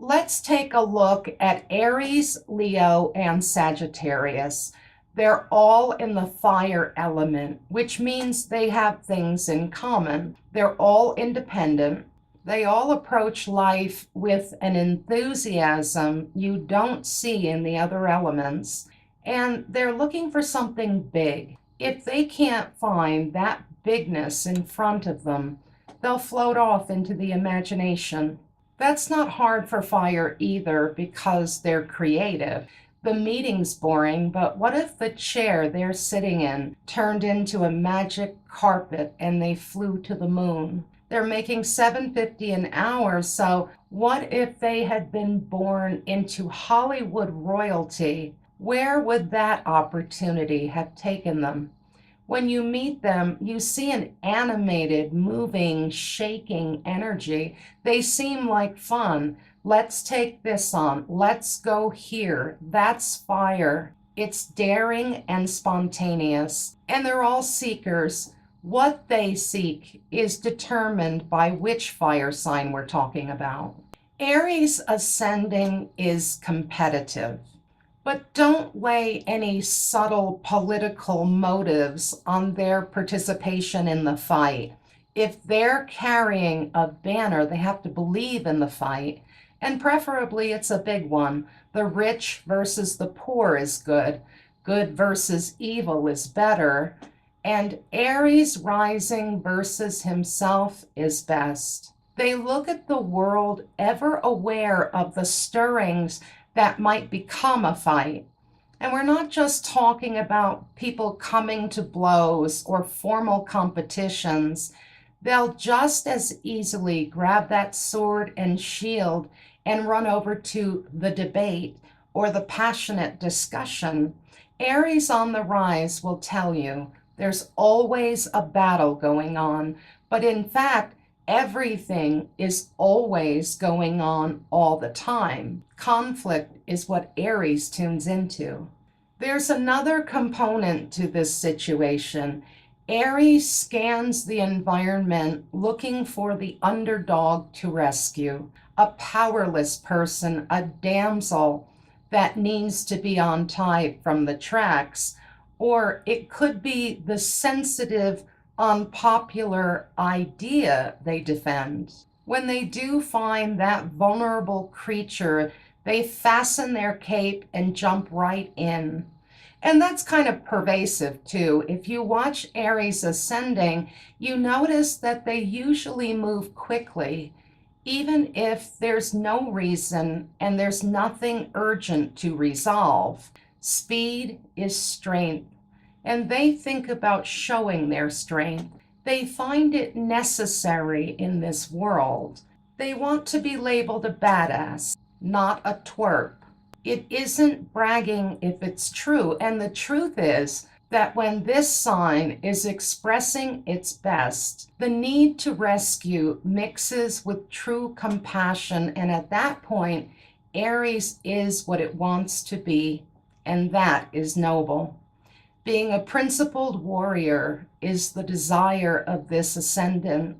Let's take a look at Aries, Leo, and Sagittarius. They're all in the fire element, which means they have things in common. They're all independent. They all approach life with an enthusiasm you don't see in the other elements, and they're looking for something big. If they can't find that bigness in front of them, they'll float off into the imagination. That's not hard for fire either because they're creative. The meeting's boring, but what if the chair they're sitting in turned into a magic carpet and they flew to the moon? They're making $7.50 an hour, so what if they had been born into Hollywood royalty? Where would that opportunity have taken them? When you meet them, you see an animated, moving, shaking energy. They seem like fun. Let's take this on. Let's go here. That's fire. It's daring and spontaneous. And they're all seekers. What they seek is determined by which fire sign we're talking about. Aries ascending is competitive. But don't lay any subtle political motives on their participation in the fight. If they're carrying a banner, they have to believe in the fight, and preferably it's a big one. The rich versus the poor is good. Good versus evil is better. And Aries rising versus himself is best. They look at the world ever aware of the stirrings that might become a fight. And we're not just talking about people coming to blows or formal competitions. They'll just as easily grab that sword and shield and run over to the debate or the passionate discussion. Aries on the rise will tell you there's always a battle going on, but in fact, everything is always going on all the time. Conflict is what Aries tunes into. There's another component to this situation. Aries scans the environment looking for the underdog to rescue, a powerless person, a damsel that needs to be untied from the tracks, or it could be the sensitive, unpopular idea they defend. When they do find that vulnerable creature, they fasten their cape and jump right in. And that's kind of pervasive too. If you watch Aries ascending, you notice that they usually move quickly, even if there's no reason and there's nothing urgent to resolve. Speed is strength, and they think about showing their strength. They find it necessary in this world. They want to be labeled a badass, not a twerp. It isn't bragging if it's true, and the truth is that when this sign is expressing its best, the need to rescue mixes with true compassion, and at that point, Aries is what it wants to be, and that is noble. Being a principled warrior is the desire of this ascendant.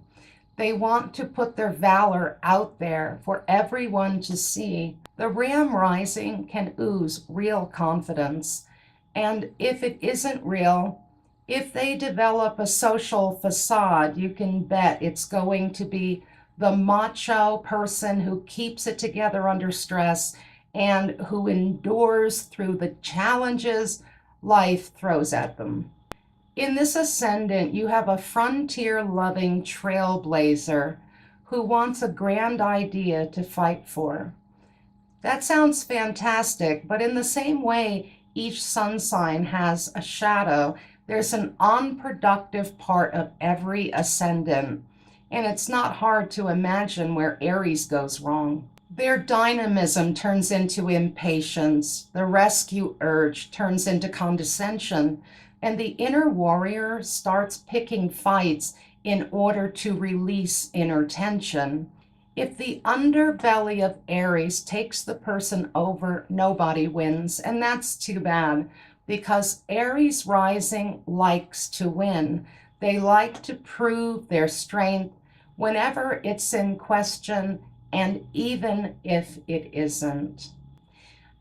They want to put their valor out there for everyone to see. The Ram rising can ooze real confidence. And if it isn't real, if they develop a social facade, you can bet it's going to be the macho person who keeps it together under stress and who endures through the challenges life throws at them. In this ascendant, you have a frontier-loving trailblazer who wants a grand idea to fight for. That sounds fantastic, but in the same way each sun sign has a shadow, there's an unproductive part of every ascendant, and it's not hard to imagine where Aries goes wrong. Their dynamism turns into impatience, the rescue urge turns into condescension, and the inner warrior starts picking fights in order to release inner tension. If the underbelly of Aries takes the person over, nobody wins, and that's too bad, because Aries rising likes to win. They like to prove their strength. Whenever it's in question, and even if it isn't.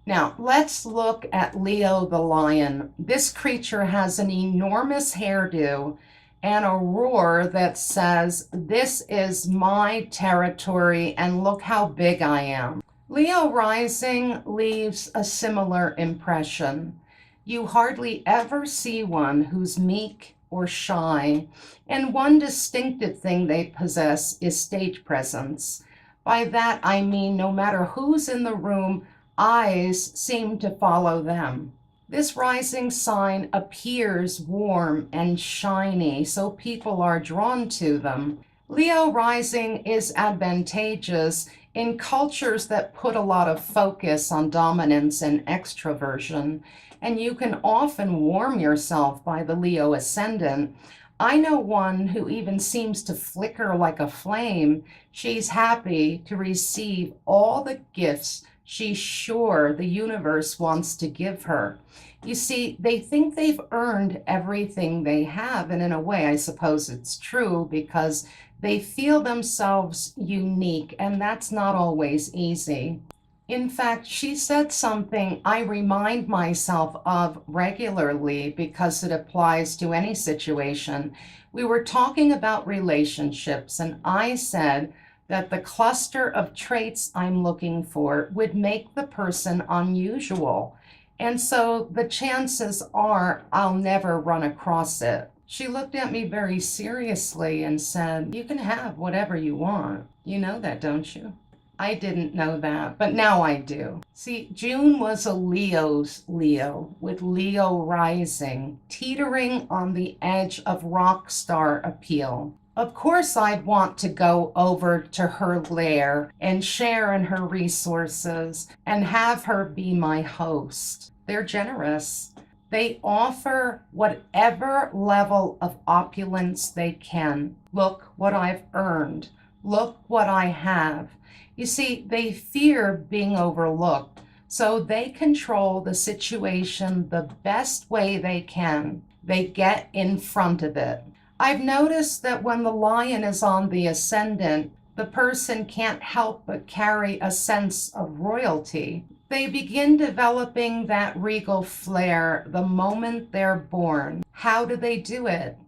Now, let's look at Leo the lion. This creature has an enormous hairdo and a roar that says, "This is my territory, and look how big I am." Leo rising leaves a similar impression. You hardly ever see one who's meek or shy, and one distinctive thing they possess is stage presence. By that I mean no matter who's in the room, eyes seem to follow them. This rising sign appears warm and shiny, so people are drawn to them. Leo rising is advantageous in cultures that put a lot of focus on dominance and extroversion, and you can often warm yourself by the Leo ascendant. I know one who even seems to flicker like a flame. She's happy to receive all the gifts she's sure the universe wants to give her. You see, they think they've earned everything they have, and in a way, I suppose it's true because they feel themselves unique, and that's not always easy. In fact, she said something I remind myself of regularly because it applies to any situation. We were talking about relationships, and I said that the cluster of traits I'm looking for would make the person unusual. And so the chances are I'll never run across it. She looked at me very seriously and said, "You can have whatever you want. You know that, don't you?" I didn't know that, but now I do. See, June was a Leo's Leo, with Leo rising, teetering on the edge of rock star appeal. Of course, I'd want to go over to her lair and share in her resources and have her be my host. They're generous. They offer whatever level of opulence they can. Look what I've earned. Look what I have. You see, they fear being overlooked, so they control the situation the best way they can. They get in front of it. I've noticed that when the lion is on the ascendant, the person can't help but carry a sense of royalty. They begin developing that regal flair the moment they're born. How do they do it?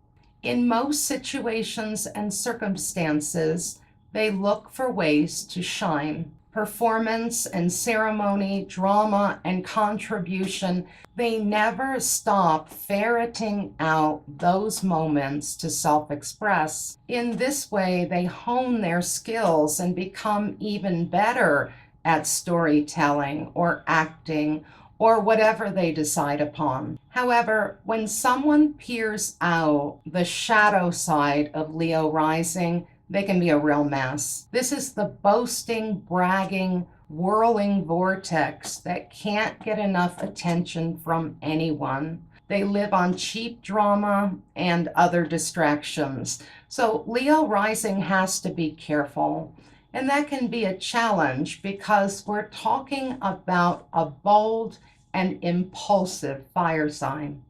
In most situations and circumstances, they look for ways to shine. Performance and ceremony, drama and contribution, they never stop ferreting out those moments to self-express. In this way, they hone their skills and become even better at storytelling or acting or whatever they decide upon. However, when someone peers out the shadow side of Leo rising, they can be a real mess. This is the boasting, bragging, whirling vortex that can't get enough attention from anyone. They live on cheap drama and other distractions. So Leo rising has to be careful. And that can be a challenge because we're talking about a bold and impulsive fire sign.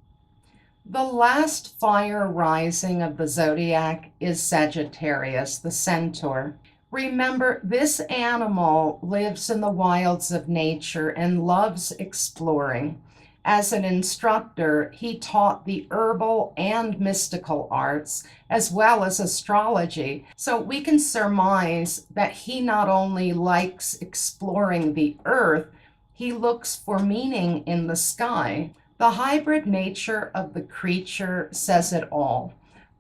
The last fire rising of the zodiac is Sagittarius, the Centaur. Remember, this animal lives in the wilds of nature and loves exploring. As an instructor, he taught the herbal and mystical arts, as well as astrology. So we can surmise that he not only likes exploring the earth, he looks for meaning in the sky. The hybrid nature of the creature says it all.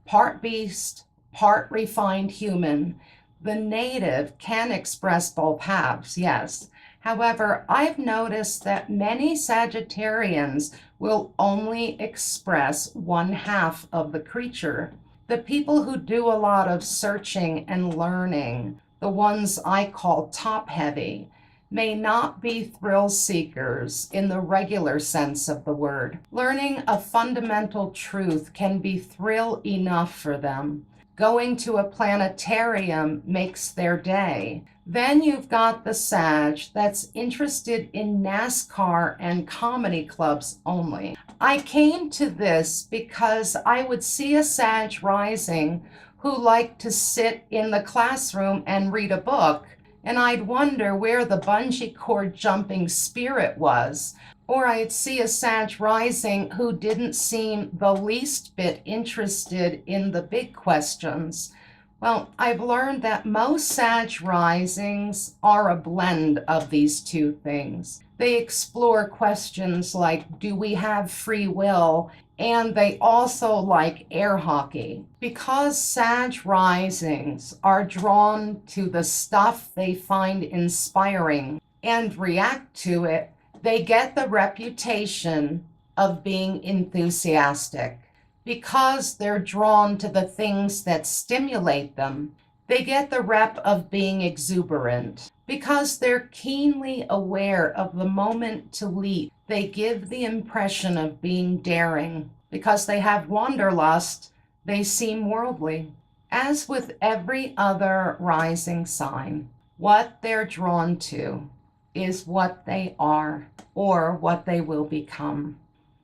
Part beast, part refined human. The native can express both halves, yes. However, I've noticed that many Sagittarians will only express one half of the creature. The people who do a lot of searching and learning, the ones I call top-heavy, may not be thrill seekers in the regular sense of the word. Learning a fundamental truth can be thrill enough for them. Going to a planetarium makes their day. Then you've got the Sag that's interested in NASCAR and comedy clubs only. I came to this because I would see a Sag rising who liked to sit in the classroom and read a book, and I'd wonder where the bungee cord jumping spirit was. Or I'd see a Sag rising who didn't seem the least bit interested in the big questions. Well, I've learned that most Sag risings are a blend of these two things. They explore questions like, do we have free will? And they also like air hockey. Because Sag risings are drawn to the stuff they find inspiring and react to it, they get the reputation of being enthusiastic. Because they're drawn to the things that stimulate them, they get the rep of being exuberant. Because they're keenly aware of the moment to leap, they give the impression of being daring. Because they have wanderlust, they seem worldly. As with every other rising sign, what they're drawn to is what they are or what they will become.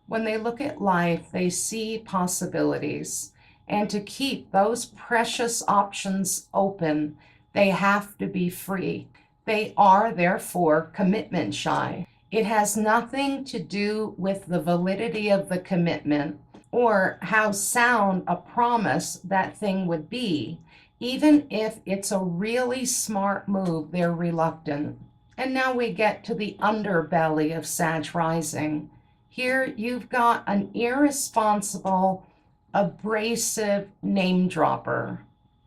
When they look at life, they see possibilities. And to keep those precious options open, they have to be free. They are, therefore, commitment shy. It has nothing to do with the validity of the commitment or how sound a promise that thing would be. Even if it's a really smart move, they're reluctant. And now we get to the underbelly of Sag rising. Here you've got an irresponsible, abrasive name dropper.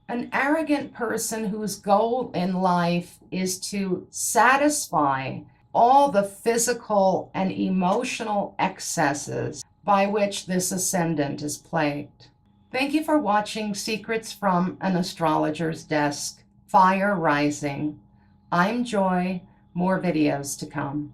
An arrogant person whose goal in life is to satisfy all the physical and emotional excesses by which this ascendant is plagued. Thank you for watching Secrets from an Astrologer's Desk, Fire Rising. I'm Joy. More videos to come.